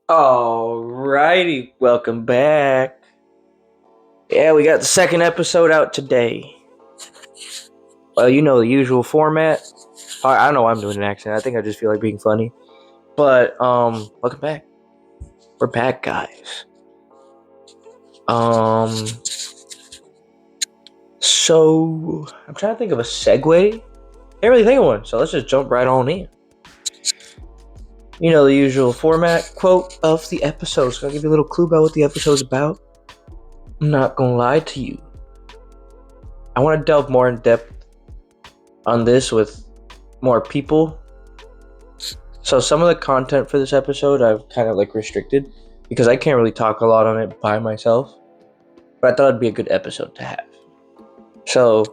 Alrighty, welcome back. Yeah, we got the second episode out today. Well, you know the usual format. I know I'm doing an accent. I think I just feel like being funny. But welcome back. We're back, guys. So I'm trying to think of a segue. Can't really think of one, so let's just jump right on in. You know the usual format, quote of the episode. So I'll give you a little clue about what the episode's about. I'm not gonna lie to you. I want to delve more in depth on this with more people. So some of the content for this episode I've kind of like restricted because I can't really talk a lot on it by myself. But I thought it'd be a good episode to have. So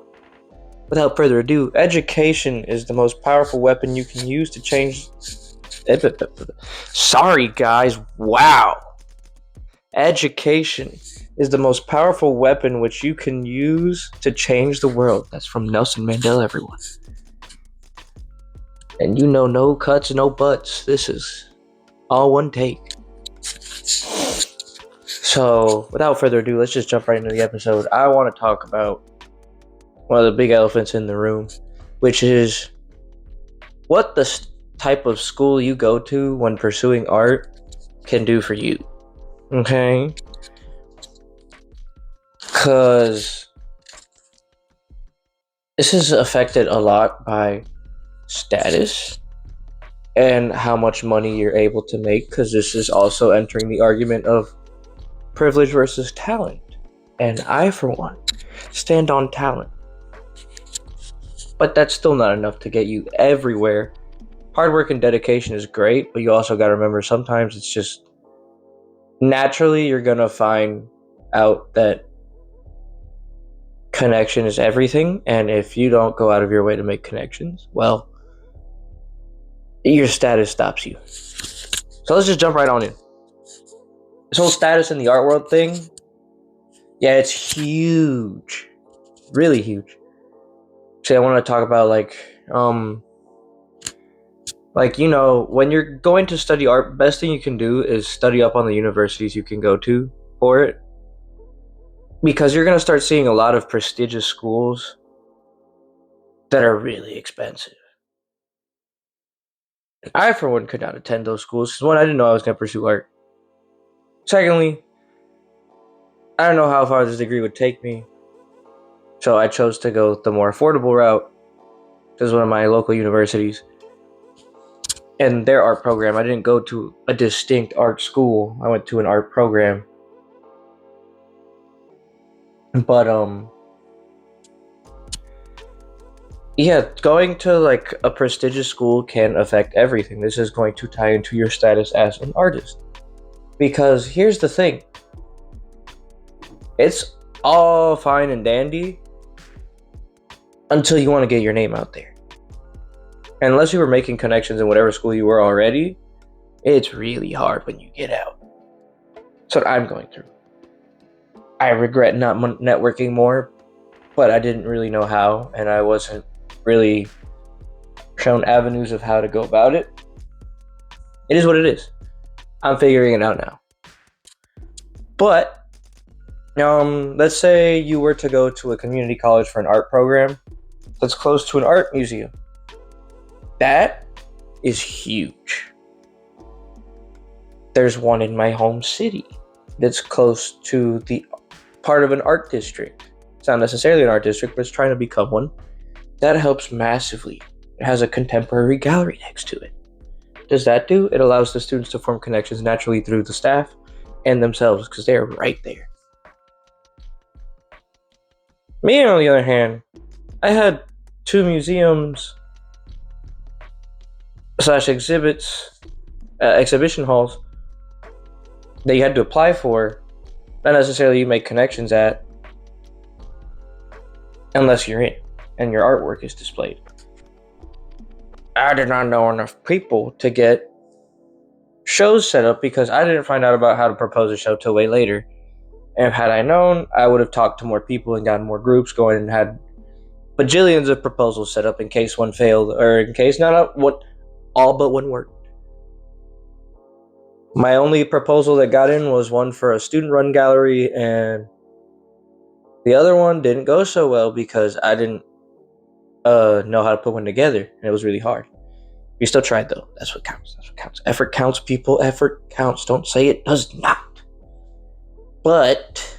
without further ado, education is the most powerful weapon you can use to change. Sorry, guys. Wow. Education is the most powerful weapon which you can use to change the world. That's from Nelson Mandela, everyone. And you know, no cuts, no buts. This is all one take. So, without further ado, let's just jump right into the episode. I want to talk about one of the big elephants in the room, which is what the type of school you go to when pursuing art can do for you. Okay? Because this is affected a lot by status and how much money you're able to make, because this is also entering the argument of privilege versus talent. And I, for one, stand on talent. But that's still not enough to get you everywhere. Hard work and dedication is great, but you also got to remember sometimes it's just naturally you're going to find out that connection is everything, and if you don't go out of your way to make connections, well, your status stops you. So let's just jump right on in. This whole status in the art world thing, yeah, it's huge. Really huge. So I want to talk about you know, when you're going to study art, best thing you can do is study up on the universities you can go to for it. Because you're going to start seeing a lot of prestigious schools that are really expensive. I, for one, could not attend those schools because, one, I didn't know I was going to pursue art. Secondly, I don't know how far this degree would take me, so I chose to go the more affordable route. This is one of my local universities. And their art program, I didn't go to a distinct art school. I went to an art program. But, yeah, going to like a prestigious school can affect everything. This is going to tie into your status as an artist. Because here's the thing. It's all fine and dandy until you want to get your name out there. And unless you were making connections in whatever school you were already, it's really hard when you get out. That's what I'm going through. I regret not networking more, but I didn't really know how, and I wasn't really shown avenues of how to go about it. It is what it is. I'm figuring it out now. But, let's say you were to go to a community college for an art program that's close to an art museum. That is huge. There's one in my home city that's close to the part of an art district. It's not necessarily an art district, but it's trying to become one. That helps massively. It has a contemporary gallery next to it. Does that do? It allows the students to form connections naturally through the staff and themselves because they're right there. Me, on the other hand, I had 2 museums / exhibits, exhibition halls that you had to apply for, not necessarily you make connections at, unless you're in and your artwork is displayed. I did not know enough people to get shows set up because I didn't find out about how to propose a show till way later. And had I known, I would have talked to more people and gotten more groups going and had bajillions of proposals set up in case one failed, or in case not what all but one worked. My only proposal that got in was one for a student run gallery, and the other one didn't go so well because I didn't know how to put one together, and it was really hard. We still tried though. That's what counts. That's what counts. Effort counts, people. Effort counts. Don't say it does not. But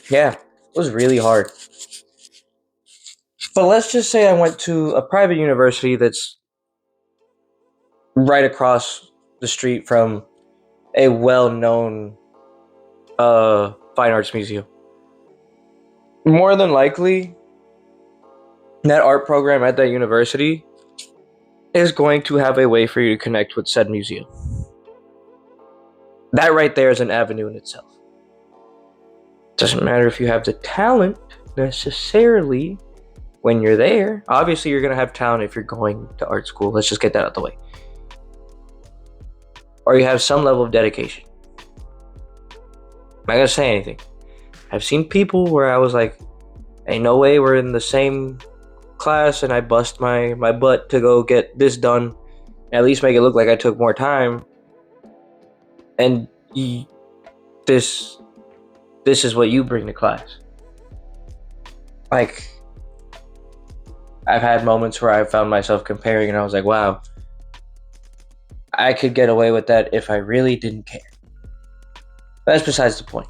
yeah, it was really hard. But let's just say I went to a private university that's right across the street from a well-known fine arts museum. More than likely, that art program at that university is going to have a way for you to connect with said museum. That right there is an avenue in itself. Doesn't matter if you have the talent necessarily when you're there. Obviously, you're going to have talent if you're going to art school. Let's just get that out of the way. Or you have some level of dedication. I'm not going to say anything. I've seen people where I was like, ain't no way we're in the same class and I bust my butt to go get this done, at least make it look like I took more time, and this is what you bring to class. Like, I've had moments where I found myself comparing and I was like, wow, I could get away with that if I really didn't care. But that's besides the point.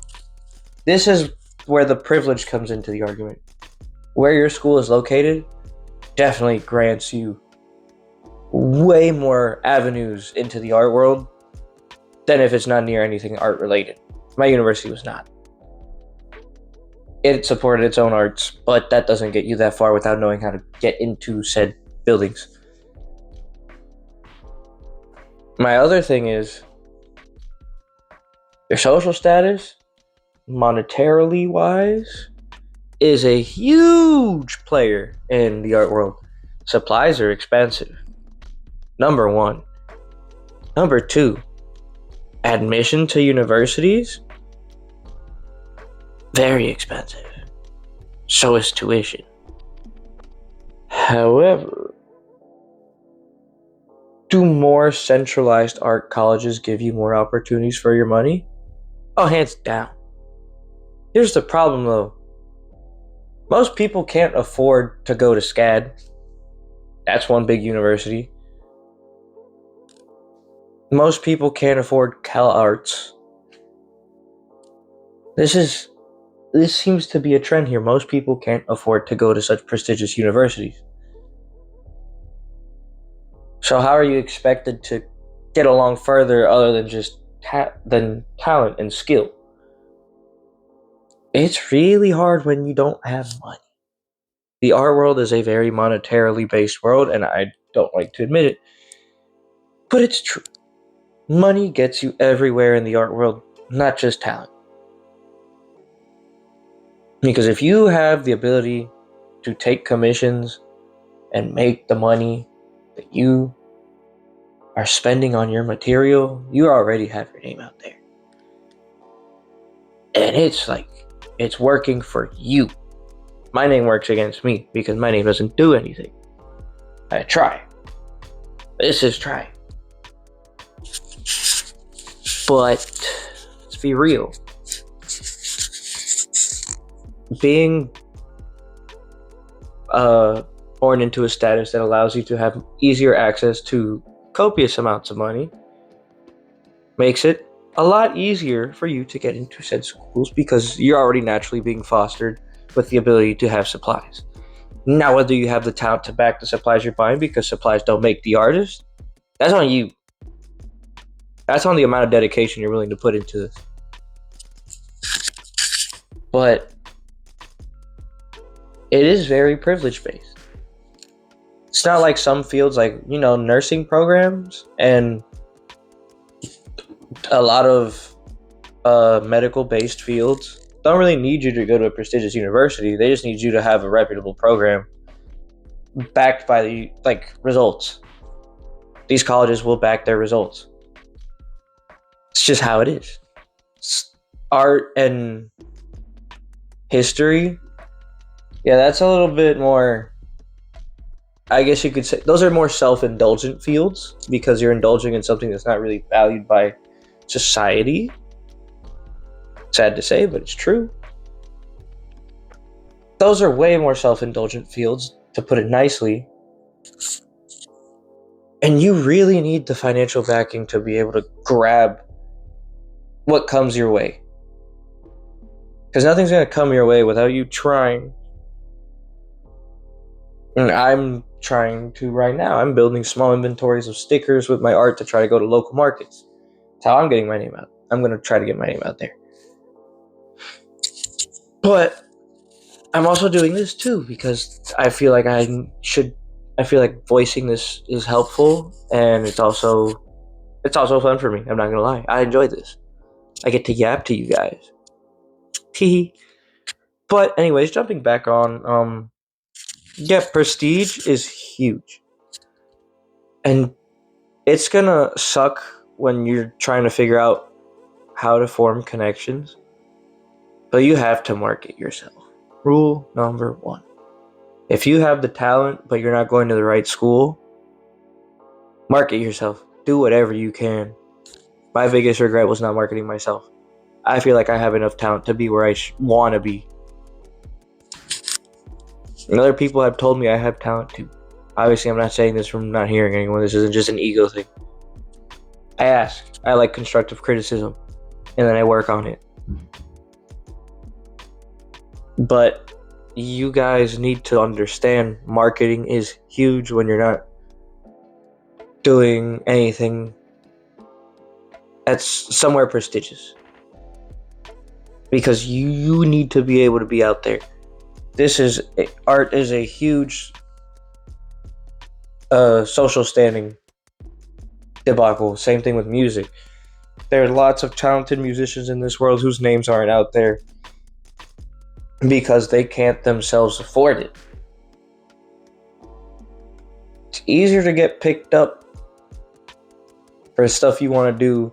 This is where the privilege comes into the argument. Where your school is located definitely grants you way more avenues into the art world than if it's not near anything art related. My university was not. It supported its own arts, but that doesn't get you that far without knowing how to get into said buildings. My other thing is your social status, monetarily wise, is a huge player in the art world. Supplies are expensive. Number one. Number two, admission to universities, very expensive. So is tuition. However, do more centralized art colleges give you more opportunities for your money? Oh, hands down. Here's the problem though. Most people can't afford to go to SCAD. That's one big university. Most people can't afford CalArts. This seems to be a trend here. Most people can't afford to go to such prestigious universities. So how are you expected to get along further other than just talent and skill? It's really hard when you don't have money. The art world is a very monetarily based world, and I don't like to admit it, but it's true. Money gets you everywhere in the art world, not just talent. Because if you have the ability to take commissions and make the money that you are spending on your material, you already have your name out there. And it's working for you. My name works against me because my name doesn't do anything. I try. This is trying. But let's be real. Being born into a status that allows you to have easier access to copious amounts of money makes it a lot easier for you to get into said schools because you're already naturally being fostered with the ability to have supplies. Now, whether you have the talent to back the supplies you're buying because supplies don't make the artist, that's on you. That's on the amount of dedication you're willing to put into this. But it is very privilege based. It's not like some fields like, nursing programs and a lot of medical based fields don't really need you to go to a prestigious university. They just need you to have a reputable program backed by the results. These colleges will back their results. It's just how it is. Art and history, yeah, that's a little bit more I guess you could say those are more self-indulgent fields because you're indulging in something that's not really valued by society. Sad to say, but it's true. Those are way more self-indulgent fields, to put it nicely. And you really need the financial backing to be able to grab what comes your way. Because nothing's going to come your way without you trying. And I'm trying to right now. I'm building small inventories of stickers with my art to try to go to local markets. That's how I'm getting my name out. I'm going to try to get my name out there. But I'm also doing this too because I feel like I feel like voicing this is helpful, and it's also fun for me. I'm not going to lie. I enjoy this. I get to yap to you guys. Teehee. But anyways, jumping back on, yeah, prestige is huge. And it's gonna suck when you're trying to figure out how to form connections. But you have to market yourself. Rule number 1. If you have the talent but you're not going to the right school, market yourself. Do whatever you can. My biggest regret was not marketing myself. I feel like I have enough talent to be where I want to be. And other people have told me I have talent too. Obviously, I'm not saying this from not hearing anyone. This isn't just an ego thing. I ask. I like constructive criticism. And then I work on it. But you guys need to understand marketing is huge when you're not doing anything that's somewhere prestigious. Because you need to be able to be out there. Art is a huge social standing debacle. Same thing with music. There are lots of talented musicians in this world whose names aren't out there because they can't themselves afford it. It's easier to get picked up for stuff you want to do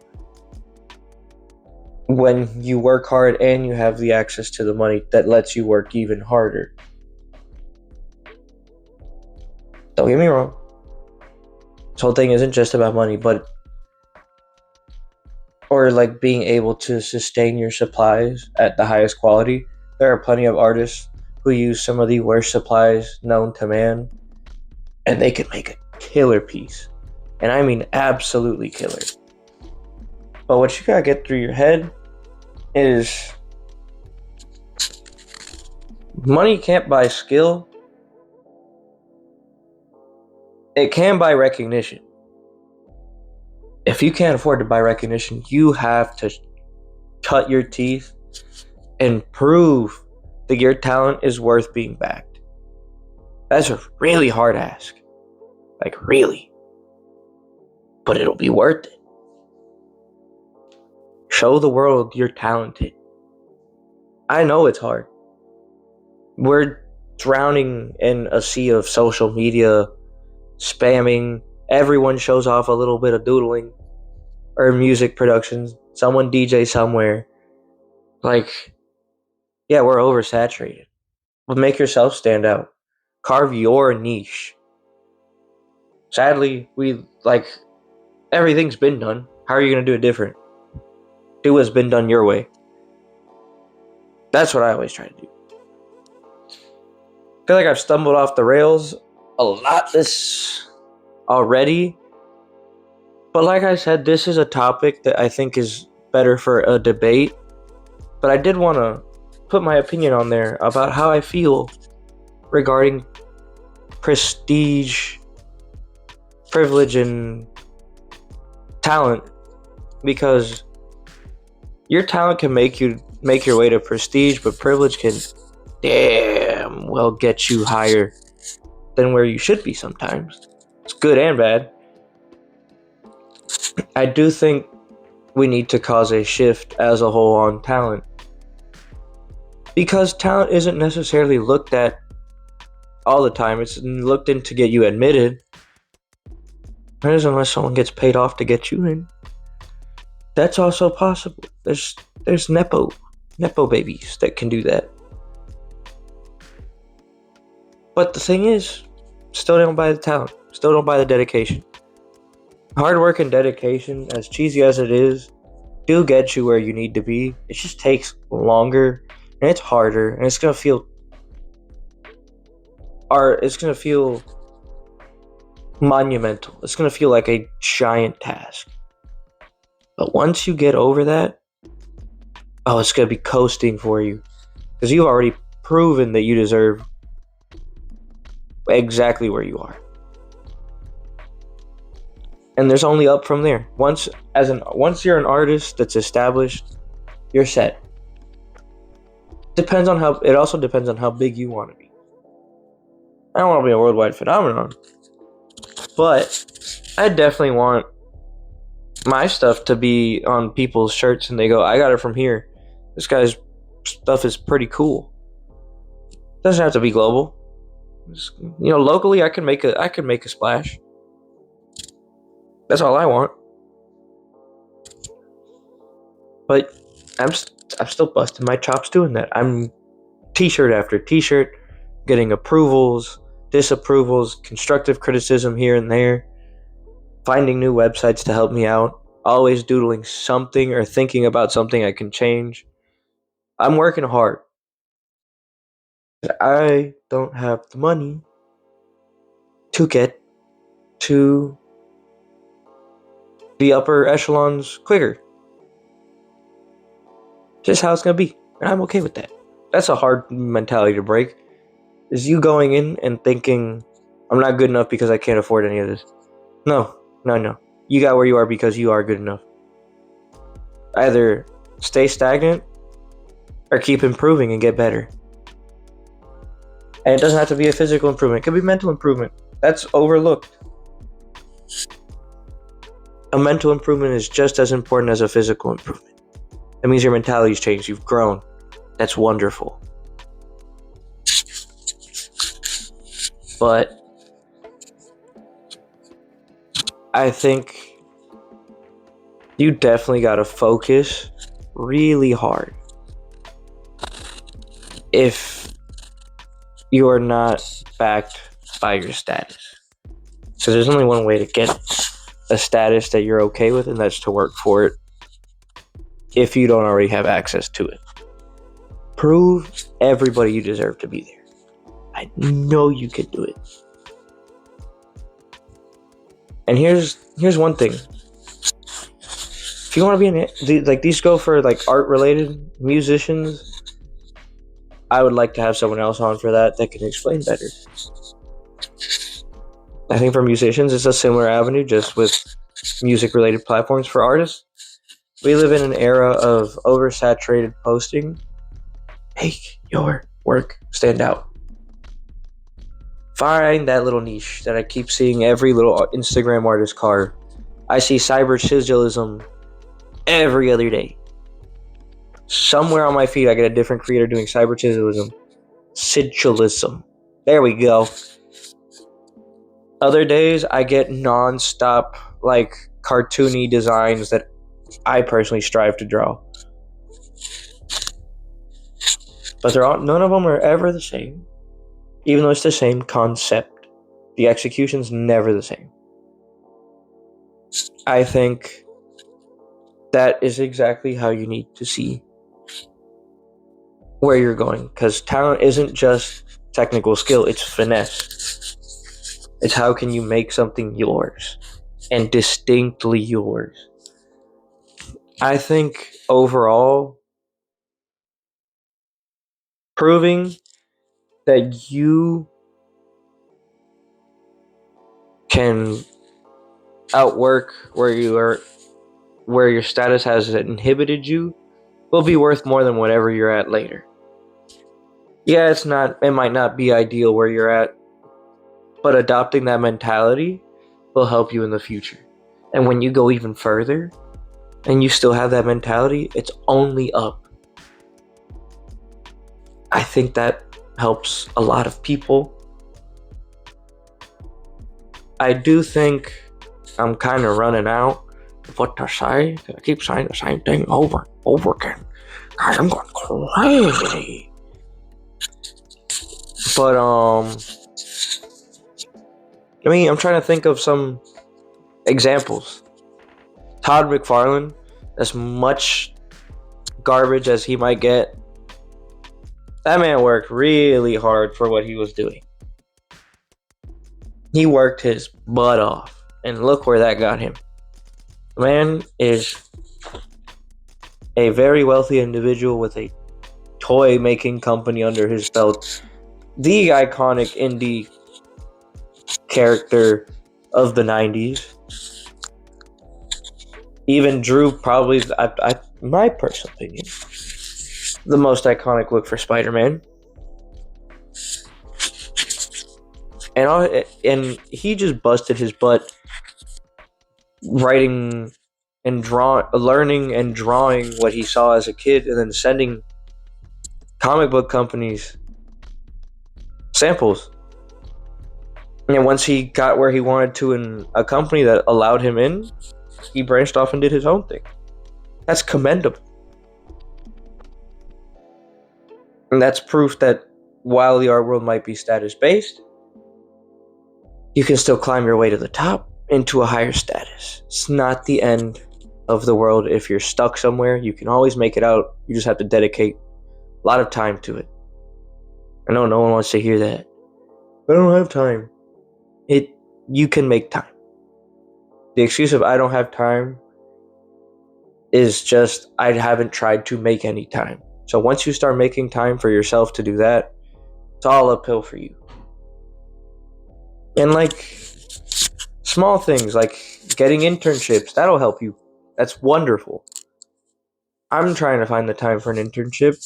when you work hard and you have the access to the money that lets you work even harder. Don't get me wrong. This whole thing isn't just about money, or like being able to sustain your supplies at the highest quality. There are plenty of artists who use some of the worst supplies known to man, and they can make a killer piece. And I mean absolutely killer. But what you gotta get through your head is money can't buy skill. It can buy recognition. If you can't afford to buy recognition, you have to cut your teeth and prove that your talent is worth being backed. That's a really hard ask. Like, really. But it'll be worth it. Show the world you're talented. I know it's hard. We're drowning in a sea of social media, spamming. Everyone shows off a little bit of doodling or music productions. Someone DJ somewhere. Like, yeah, we're oversaturated. But make yourself stand out. Carve your niche. Sadly, everything's been done. How are you going to do it different? Do what's been done your way. That's what I always try to do. I feel like I've stumbled off the rails a lot this already. But like I said, this is a topic that I think is better for a debate. But I did want to put my opinion on there about how I feel regarding prestige, privilege, and talent. Because your talent can make your way to prestige, but privilege can damn well get you higher than where you should be sometimes. It's good and bad. I do think we need to cause a shift as a whole on talent. Because talent isn't necessarily looked at all the time. It's looked in to get you admitted. That is unless someone gets paid off to get you in. That's also possible. There's nepo babies that can do that. But the thing is, still don't buy the talent, still don't buy the dedication. Hard work and dedication, as cheesy as it is, do get you where you need to be. It just takes longer and it's harder and it's gonna feel monumental. It's gonna feel like a giant task. But once you get over that, oh, it's gonna be coasting for you. Because you've already proven that you deserve exactly where you are. And there's only up from there. Once you're an artist that's established, you're set. It also depends on how big you want to be. I don't want to be a worldwide phenomenon, but I definitely want my stuff to be on people's shirts and they go, I got it from here. This guy's stuff is pretty cool. Doesn't have to be global. Just, locally I can make a splash. That's all I want. But I'm still busting my chops doing that. I'm t-shirt after t-shirt, getting approvals, disapprovals, constructive criticism here and there, finding new websites to help me out, always doodling something or thinking about something I can change. I'm working hard. I don't have the money to get to the upper echelons quicker. Just how it's gonna be, and I'm okay with that. That's a hard mentality to break. Is you going in and thinking, I'm not good enough because I can't afford any of this. No. You got where you are because you are good enough. Either stay stagnant or keep improving and get better. And it doesn't have to be a physical improvement. It could be mental improvement. That's overlooked. A mental improvement is just as important as a physical improvement. That means your mentality's changed. You've grown. That's wonderful. But I think you definitely got to focus really hard if you are not backed by your status. So there's only one way to get a status that you're okay with, and that's to work for it if you don't already have access to it. Prove everybody you deserve to be there. I know you can do it. And here's one thing. If you want to be these go for art related musicians, I would like to have someone else on for that can explain better. I think for musicians, it's a similar avenue, just with music-related platforms. For artists, we live in an era of oversaturated posting. Make your work stand out. Find that little niche that I keep seeing every little Instagram artist card. I see cyber chiselism every other day. Somewhere on my feed, I get a different creator doing cyber chiselism. Sigilism. There we go. Other days, I get non-stop, cartoony designs that I personally strive to draw. But none of them are ever the same. Even though it's the same concept. The execution's never the same. I think that is exactly how you need to see where you're going. Because talent isn't just technical skill, it's finesse. It's how can you make something yours and distinctly yours. I think overall, proving that you can outwork where your status has inhibited you will be worth more than whatever you're at later. Yeah, it might not be ideal where you're at, but adopting that mentality will help you in the future. And when you go even further and you still have that mentality, it's only up. I think that helps a lot of people. I do think I'm kind of running out of what to say. I keep saying the same thing over and over again. Guys, I'm going crazy. But I mean, I'm trying to think of some examples. Todd McFarlane, as much garbage as he might get, that man worked really hard for what he was doing. He worked his butt off, and look where that got him. The man is a very wealthy individual with a toy making company under his belt. The iconic indie character of the 90s. Even drew probably, my personal opinion, the most iconic look for Spider-Man. And he just busted his butt writing and learning and drawing what he saw as a kid, and then sending comic book companies samples. And once he got where he wanted to in a company that allowed him in, he branched off and did his own thing. That's commendable. And that's proof that while the art world might be status based, you can still climb your way to the top into a higher status. It's not the end of the world. If you're stuck somewhere, you can always make it out. You just have to dedicate a lot of time to it. I know no one wants to hear that. I don't have time. You can make time. The excuse of I don't have time is just I haven't tried to make any time. So once you start making time for yourself to do that, it's all uphill for you. And like small things like getting internships, that'll help you. That's wonderful. I'm trying to find the time for an internship,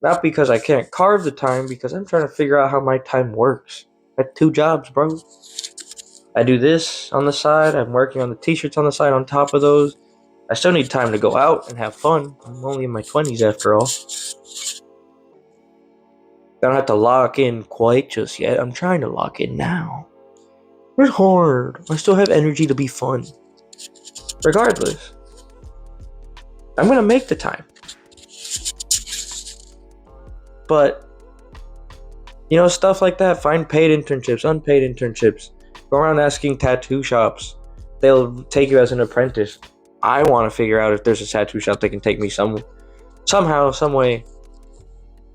not because I can't carve the time, because I'm trying to figure out how my time works. I have 2 jobs, bro. I do this on the side. I'm working on the t-shirts on the side on top of those. I still need time to go out and have fun. I'm only in my 20s after all. I don't have to lock in quite just yet. I'm trying to lock in now. It's hard. I still have energy to be fun. Regardless, I'm going to make the time. But, stuff like that. Find paid internships, unpaid internships. Go around asking tattoo shops. They'll take you as an apprentice. I want to figure out if there's a tattoo shop that can take me somehow, some way.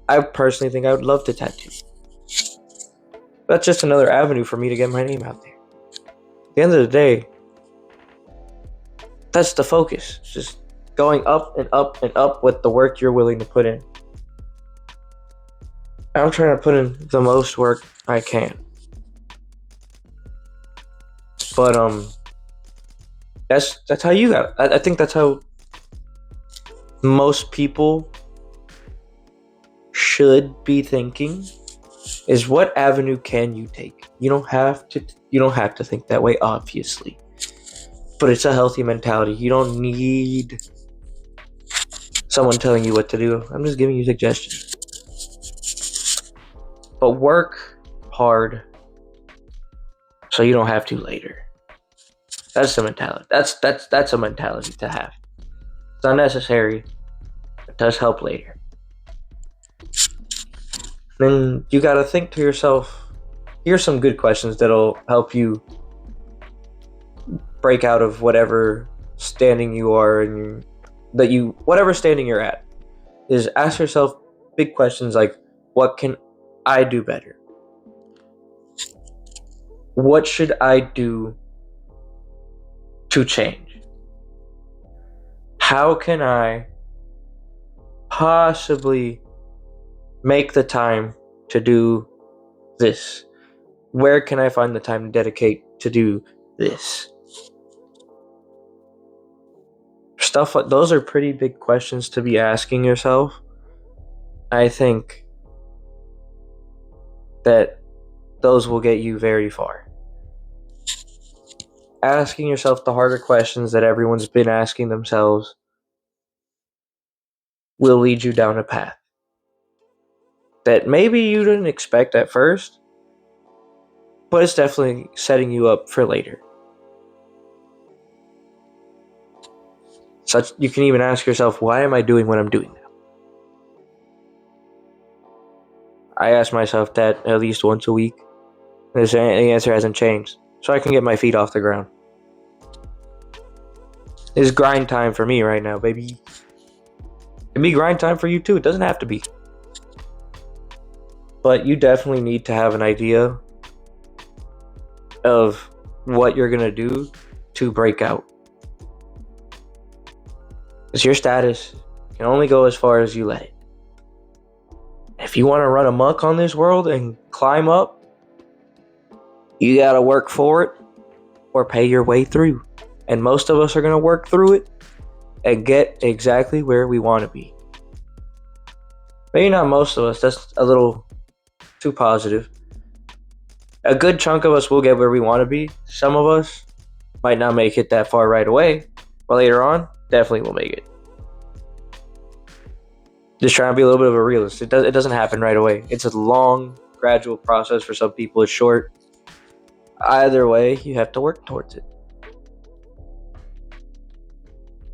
I personally think I would love to tattoo. That's just another avenue for me to get my name out there. At the end of the day, that's the focus. Just going up and up and up with the work you're willing to put in. I'm trying to put in the most work I can. But that's how you got it. I think that's how most people should be thinking, is what avenue can you take? You don't have to think that way, obviously. But it's a healthy mentality. You don't need someone telling you what to do. I'm just giving you suggestions. But work hard so you don't have to later. That's the mentality. That's a mentality to have. It's unnecessary. It does help later. Then you gotta think to yourself, here's some good questions that'll help you break out of whatever standing you are and whatever standing you're at. Is ask yourself big questions like, what can I do better? What should I do to change? How can I possibly make the time to do this? Where can I find the time to dedicate to do this? Stuff like those are pretty big questions to be asking yourself. I think that those will get you very far. Asking yourself the harder questions that everyone's been asking themselves will lead you down a path that maybe you didn't expect at first, but it's definitely setting you up for later. You can even ask yourself, why am I doing what I'm doing now? I ask myself that at least once a week. The answer hasn't changed. so I can get my feet off the ground. It's grind time for me right now, baby. It can be grind time for you too. It doesn't have to be. But you definitely need to have an idea of what you're going to do to break out. Because your status can only go as far as you let it. If you want to run amok on this world and climb up, you got to work for it or pay your way through. And most of us are going to work through it and get exactly where we want to be. Maybe not most of us. That's a little too positive. A good chunk of us will get where we want to be. Some of us might not make it that far right away, but later on, definitely will make it. Just trying to be a little bit of a realist. It doesn't happen right away. It's a long, gradual process. For some people, it's short. Either way, you have to work towards it.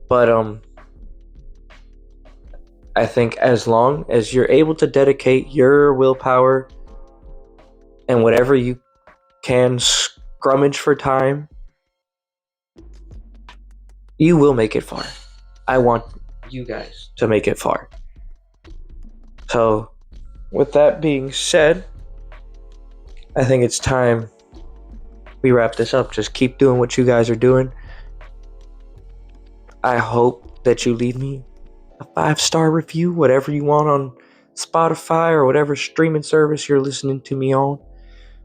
But I think as long as you're able to dedicate your willpower and whatever you can scrummage for time, you will make it far. I want you guys to make it far. So, with that being said, I think it's time we wrap this up. Just keep doing what you guys are doing. I hope that you leave me a 5-star review, whatever you want on Spotify or whatever streaming service you're listening to me on.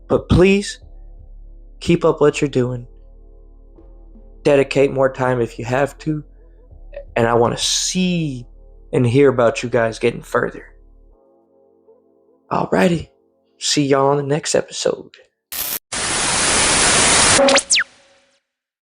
But please, keep up what you're doing. Dedicate more time if you have to. And I want to see and hear about you guys getting further. Alrighty. See y'all on the next episode.